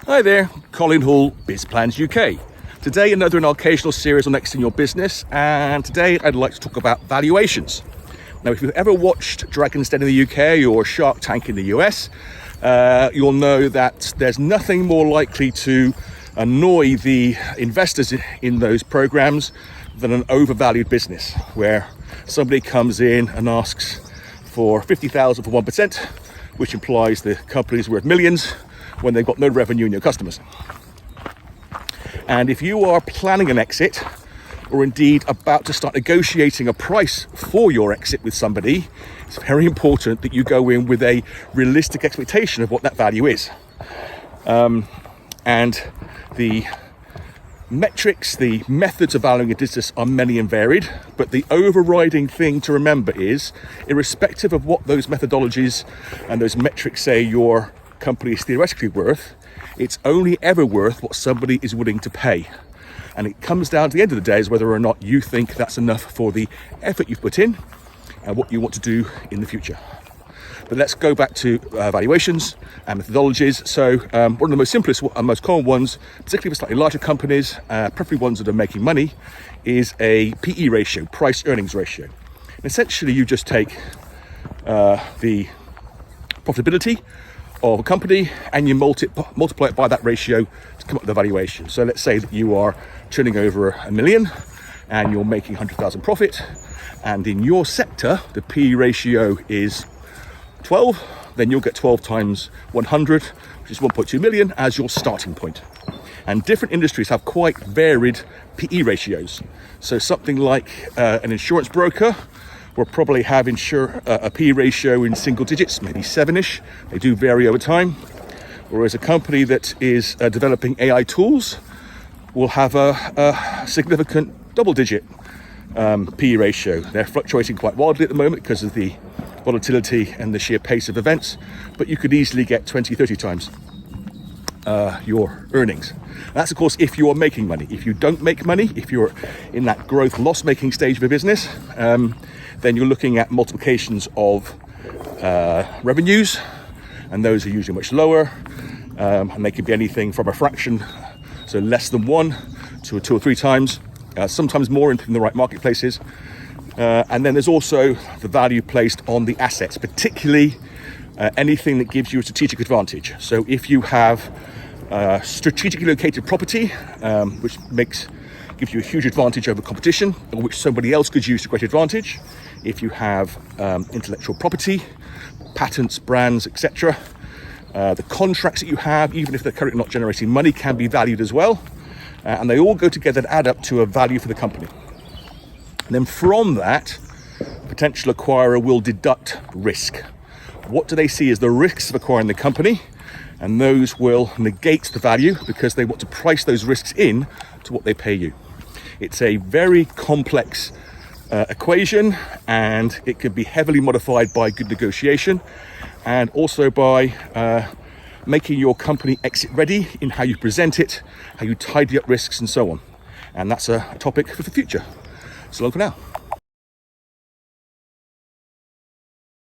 Hi there, Colin Hall, Biz Plans UK. Today another in our occasional series on Next in Your Business, and today I'd like to talk about valuations. Now, if you've ever watched Dragon's Den in the UK or Shark Tank in the US, you'll know that there's nothing more likely to annoy the investors in those programs than an overvalued business, where somebody comes in and asks for 50,000 for 1%, which implies the company's worth millions when they've got no revenue in your customers. And if you are planning an exit, or indeed about to start negotiating a price for your exit with somebody, it's very important that you go in with a realistic expectation of what that value is. And the metrics, the methods of valuing a business are many and varied, but the overriding thing to remember is, irrespective of what those methodologies and those metrics say your company is theoretically worth, it's only ever worth what somebody is willing to pay. And it comes down to the end of the day is whether or not you think that's enough for the effort you've put in and what you want to do in the future. But let's go back to valuations and methodologies. So one of the most simplest and most common ones, particularly for slightly larger companies, preferably ones that are making money, is a PE ratio, price earnings ratio. And essentially you just take the profitability of a company and you multiply it by that ratio to come up with the valuation. So let's say that you are turning over $1 million and you're making 100,000 profit, and in your sector the PE ratio is 12, then you'll get 12 times 100, which is 1.2 million as your starting point. And different industries have quite varied PE ratios. So something like an insurance broker will probably have a PE ratio in single digits, maybe 7-ish. They do vary over time. Whereas a company that is developing AI tools will have a significant double-digit PE ratio. They're fluctuating quite wildly at the moment because of the volatility and the sheer pace of events, but you could easily get 20, 30 times your earnings. That's of course if you are making money. If you don't make money, if you're in that growth loss-making stage of a business, then you're looking at multiplications of revenues, and those are usually much lower, and they could be anything from a fraction, so less than 1 to 2 or 3 times, sometimes more in the right marketplaces. And then there's also the value placed on the assets, particularly anything that gives you a strategic advantage. So if you have strategically located property, which gives you a huge advantage over competition, or which somebody else could use to great advantage. If you have intellectual property, patents, brands, etc., the contracts that you have, even if they're currently not generating money, can be valued as well. And they all go together and add up to a value for the company. And then from that, potential acquirer will deduct risk. What do they see as the risks of acquiring the company? And those will negate the value because they want to price those risks in to what they pay you. It's a very complex equation, and it can be heavily modified by good negotiation and also by making your company exit ready in how you present it, how you tidy up risks and so on. And that's a topic for the future. So long for now.